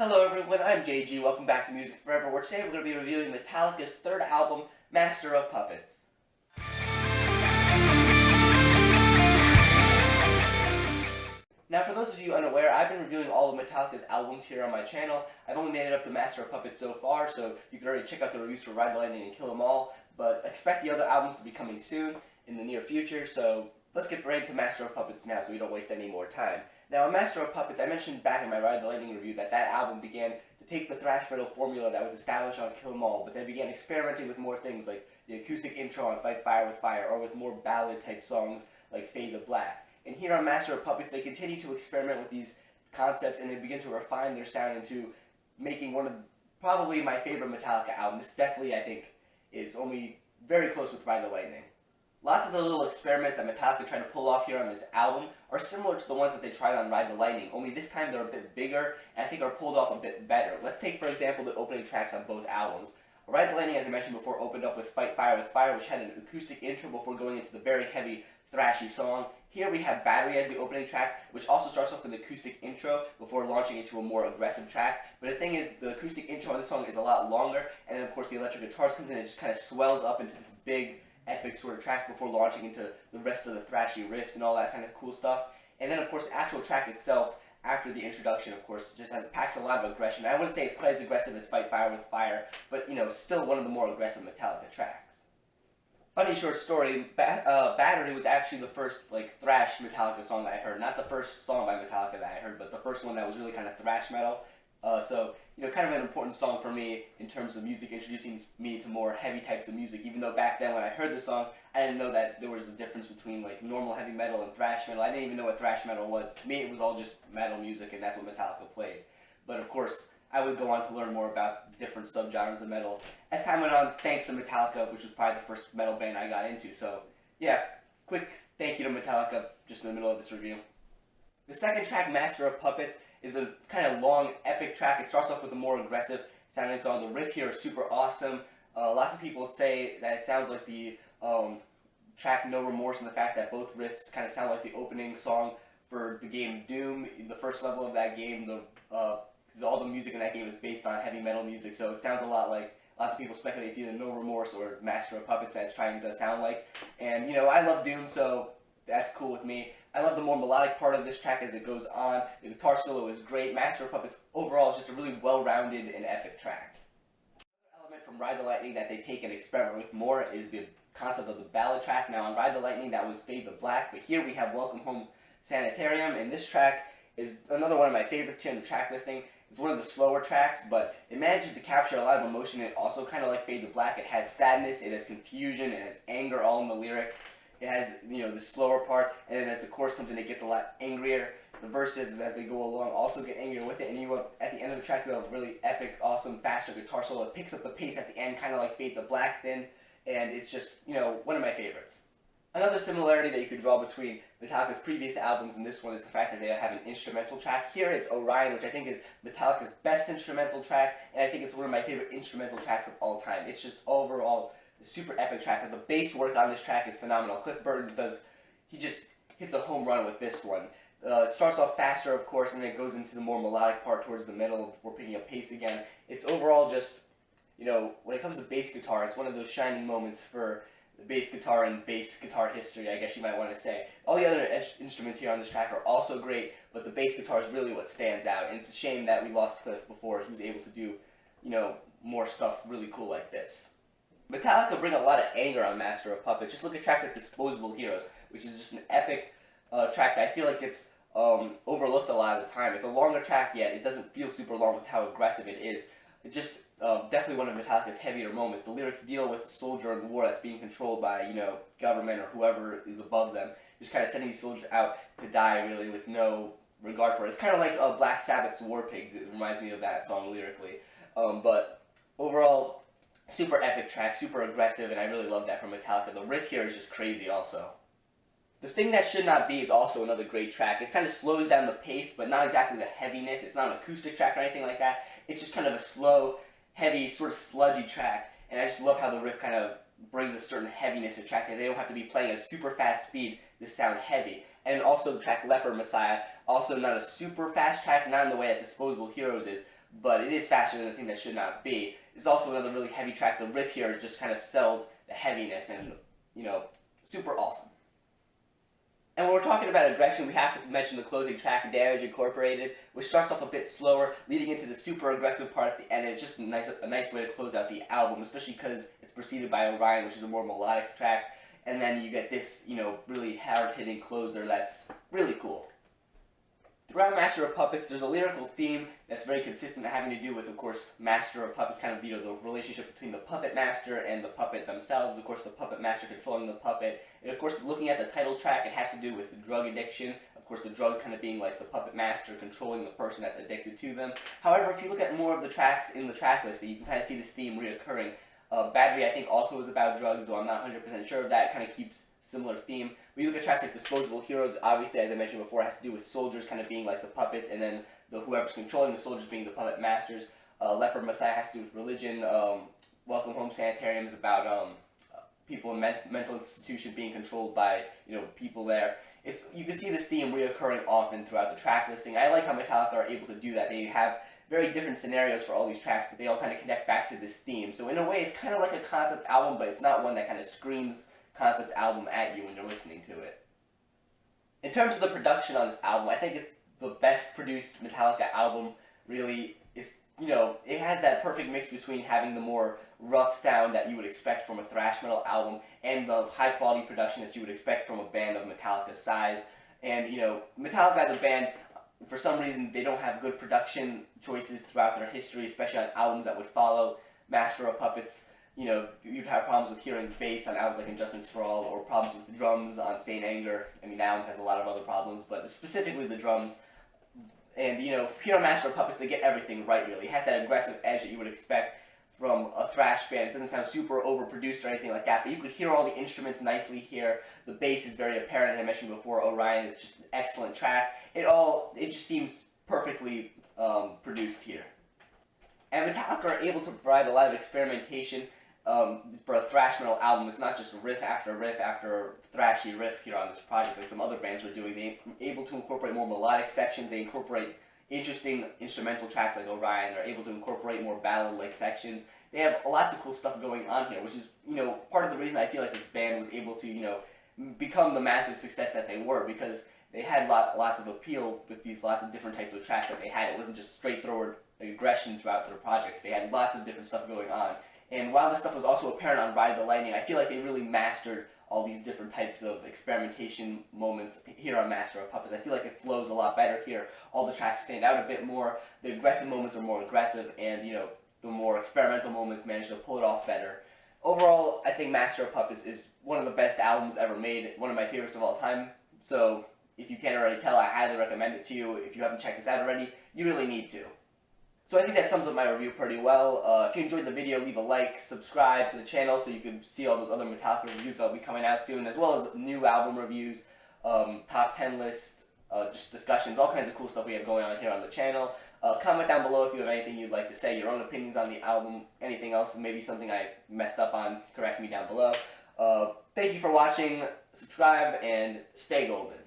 Hello everyone, I'm JG. Welcome back to Music Forever, where today we're going to be reviewing Metallica's third album, Master of Puppets. Now, for those of you unaware, I've been reviewing all of Metallica's albums here on my channel. I've only made it up to Master of Puppets so far, so you can already check out the reviews for Ride the Lightning and Kill 'Em All, but expect the other albums to be coming soon, in the near future, so let's get right into Master of Puppets now so we don't waste any more time. Now, in Master of Puppets, I mentioned back in my Ride the Lightning review that album began to take the thrash metal formula that was established on Kill 'Em All, but they began experimenting with more things like the acoustic intro on Fight Fire with Fire, or with more ballad-type songs like Fade to Black. And here on Master of Puppets, they continue to experiment with these concepts, and they begin to refine their sound into making one of probably my favorite Metallica album. This definitely, I think, is only very close with Ride the Lightning. Lots of the little experiments that Metallica tried to pull off here on this album are similar to the ones that they tried on Ride the Lightning, only this time they're a bit bigger, and I think are pulled off a bit better. Let's take, for example, the opening tracks on both albums. Ride the Lightning, as I mentioned before, opened up with Fight Fire with Fire, which had an acoustic intro before going into the very heavy, thrashy song. Here we have Battery as the opening track, which also starts off with an acoustic intro before launching into a more aggressive track. But the thing is, the acoustic intro on this song is a lot longer, and then of course the electric guitars comes in and it just kind of swells up into this big, epic sort of track before launching into the rest of the thrashy riffs and all that kind of cool stuff. And then of course the actual track itself, after the introduction, of course, just packs a lot of aggression. I wouldn't say it's quite as aggressive as Fight Fire with Fire, but still one of the more aggressive Metallica tracks. Funny short story, Battery was actually the first thrash Metallica song that I heard. Not the first song by Metallica that I heard, but the first one that was really kind of thrash metal. So kind of an important song for me in terms of music, introducing me to more heavy types of music, even though back then when I heard the song, I didn't know that there was a difference between normal heavy metal and thrash metal. I didn't even know what thrash metal was. To me, it was all just metal music, and that's what Metallica played. But of course, I would go on to learn more about different subgenres of metal as time went on, thanks to Metallica, which was probably the first metal band I got into. So yeah, quick thank you to Metallica just in the middle of this review. The second track, Master of Puppets, is a kind of long, epic track. It starts off with a more aggressive sounding song. The riff here is super awesome. Lots of people say that it sounds like the track No Remorse, and the fact that both riffs kind of sound like the opening song for the game Doom. The first level of that game, because all the music in that game is based on heavy metal music, so it sounds a lot like, lots of people speculate it's either No Remorse or Master of Puppets that it's trying to sound like. And, I love Doom, so that's cool with me. I love the more melodic part of this track as it goes on. The guitar solo is great. Master of Puppets overall is just a really well-rounded and epic track. Another element from Ride the Lightning that they take and experiment with more is the concept of the ballad track. Now on Ride the Lightning that was Fade to Black, but here we have Welcome Home Sanitarium, and this track is another one of my favorites here in the track listing. It's one of the slower tracks, but it manages to capture a lot of emotion. It also, kind of like Fade to Black, it has sadness, it has confusion, it has anger all in the lyrics. It has, the slower part, and then as the chorus comes in, it gets a lot angrier. The verses, as they go along, also get angrier with it, and at the end of the track, you have a really epic, awesome, faster guitar solo. It picks up the pace at the end, kind of like Fade to Black then, and it's just, one of my favorites. Another similarity that you could draw between Metallica's previous albums and this one is the fact that they have an instrumental track. Here it's Orion, which I think is Metallica's best instrumental track, and I think it's one of my favorite instrumental tracks of all time. It's just overall a super epic track. The bass work on this track is phenomenal. Cliff Burton he just hits a home run with this one. It starts off faster, of course, and then it goes into the more melodic part towards the middle before picking up pace again. It's overall just, when it comes to bass guitar, it's one of those shining moments for the bass guitar and bass guitar history, I guess you might want to say. All the other instruments here on this track are also great, but the bass guitar is really what stands out, and it's a shame that we lost Cliff before he was able to do, more stuff really cool like this. Metallica bring a lot of anger on Master of Puppets. Just look at tracks like Disposable Heroes, which is just an epic track that I feel like gets overlooked a lot of the time. It's a longer track, yet it doesn't feel super long with how aggressive it is. It's just definitely one of Metallica's heavier moments. The lyrics deal with a soldier in war that's being controlled by, government or whoever is above them. Just kind of sending these soldiers out to die, really, with no regard for it. It's kind of like Black Sabbath's War Pigs. It reminds me of that song lyrically. But overall, super epic track, super aggressive, and I really love that from Metallica. The riff here is just crazy also. The Thing That Should Not Be is also another great track. It kind of slows down the pace, but not exactly the heaviness. It's not an acoustic track or anything like that. It's just kind of a slow, heavy, sort of sludgy track, and I just love how the riff kind of brings a certain heaviness to the track, that they don't have to be playing at a super fast speed to sound heavy. And also the track Leper Messiah, also not a super fast track, not in the way that Disposable Heroes is, but it is faster than the thing that should not be. It's also another really heavy track. The riff here just kind of sells the heaviness and, you know, super awesome. And when we're talking about aggression, we have to mention the closing track, Damage Incorporated, which starts off a bit slower, leading into the super aggressive part at the end. And it's just a nice way to close out the album, especially because it's preceded by Orion, which is a more melodic track. And then you get this, you know, really hard-hitting closer that's really cool. Throughout Master of Puppets, there's a lyrical theme that's very consistent, having to do with, of course, Master of Puppets, kind of, you know, the relationship between the puppet master and the puppet themselves. Of course, the puppet master controlling the puppet. And, of course, looking at the title track, it has to do with drug addiction. Of course, the drug kind of being like the puppet master controlling the person that's addicted to them. However, if you look at more of the tracks in the track list, you can kind of see this theme reoccurring. Battery, I think, also is about drugs, though I'm not 100% sure of that. It kind of keeps similar theme. When you look at tracks like Disposable Heroes, obviously, as I mentioned before, it has to do with soldiers kind of being like the puppets, and then whoever's controlling the soldiers being the puppet masters. Leopard Messiah has to do with religion. Welcome Home Sanitarium is about people in mental institution being controlled by, you know, people there. You can see this theme reoccurring often throughout the track listing. I like how Metallica are able to do that. They have very different scenarios for all these tracks, but they all kind of connect back to this theme. So in a way, it's kind of like a concept album, but it's not one that kind of screams concept album at you when you're listening to it. In terms of the production on this album, I think it's the best produced Metallica album. Really, it's, you know, it has that perfect mix between having the more rough sound that you would expect from a thrash metal album and the high quality production that you would expect from a band of Metallica's size. And, you know, Metallica as a band, for some reason, they don't have good production choices throughout their history, especially on albums that would follow Master of Puppets. You know, you'd have problems with hearing bass on albums like Injustice for All, or problems with drums on Saint Anger. I mean, that album has a lot of other problems, but specifically the drums. And, you know, here on Master of Puppets, they get everything right, really. It has that aggressive edge that you would expect from a thrash band. It doesn't sound super overproduced or anything like that, but you could hear all the instruments nicely here. The bass is very apparent, as I mentioned before. Orion is just an excellent track. It just seems perfectly produced here. And Metallica are able to provide a lot of experimentation for a thrash metal album. It's not just riff after thrashy riff here on this project like some other bands were doing. They're able to incorporate more melodic sections. They incorporate interesting instrumental tracks like Orion. They're able to incorporate more ballad-like sections. They have lots of cool stuff going on here, which is, you know, part of the reason I feel like this band was able to, you know, become the massive success that they were, because they had lots of appeal with these lots of different types of tracks that they had. It wasn't just straightforward aggression throughout their projects. They had lots of different stuff going on. And while this stuff was also apparent on Ride the Lightning, I feel like they really mastered all these different types of experimentation moments here on Master of Puppets. I feel like it flows a lot better here. All the tracks stand out a bit more. The aggressive moments are more aggressive, and, you know, the more experimental moments manage to pull it off better. Overall, I think Master of Puppets is one of the best albums ever made, one of my favorites of all time. So if you can't already tell, I highly recommend it to you. If you haven't checked this out already, you really need to. So I think that sums up my review pretty well. If you enjoyed the video, leave a like, subscribe to the channel so you can see all those other Metallica reviews that will be coming out soon, as well as new album reviews, top 10 list, just discussions, all kinds of cool stuff we have going on here on the channel. Comment down below if you have anything you'd like to say, your own opinions on the album, anything else, maybe something I messed up on, correct me down below. Thank you for watching, subscribe, and stay golden.